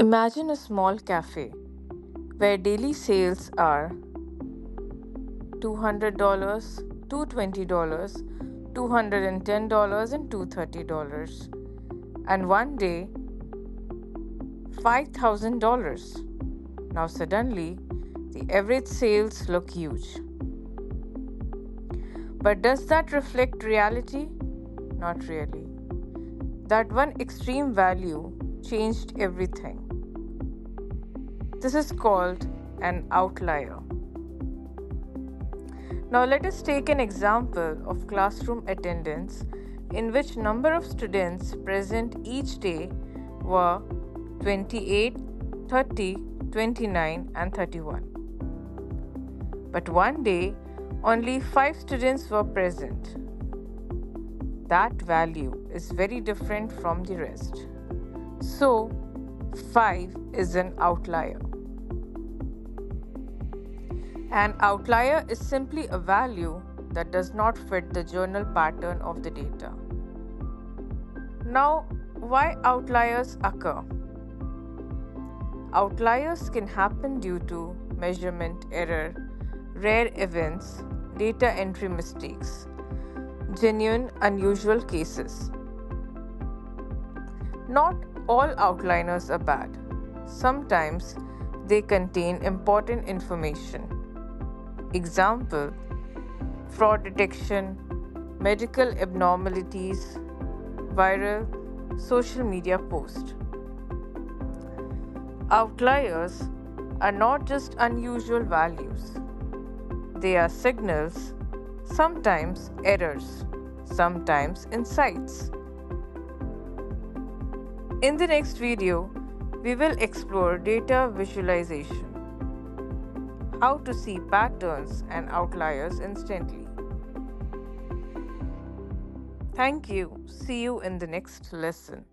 Imagine a small cafe where daily sales are $200, $220, $210, and $230. And one day, $5,000. Now, suddenly, the average sales look huge. But does that reflect reality? Not really. That one extreme value changed everything. This is called an outlier. Now let us take an example of classroom attendance in which number of students present each day were 28, 30, 29 and 31. But one day only 5 students were present. That value is very different from the rest. So 5 is an outlier. An outlier is simply a value that does not fit the journal pattern of the data. Now, why outliers occur? Outliers can happen due to measurement error, rare events, data entry mistakes, genuine unusual cases. Not all outliers are bad. Sometimes they contain important information. Example: fraud detection, medical abnormalities, viral social media post. Outliers are not just unusual values. They are signals, sometimes errors, sometimes insights. In the next video, we will explore data visualization. How to see patterns and outliers instantly. Thank you. See you in the next lesson.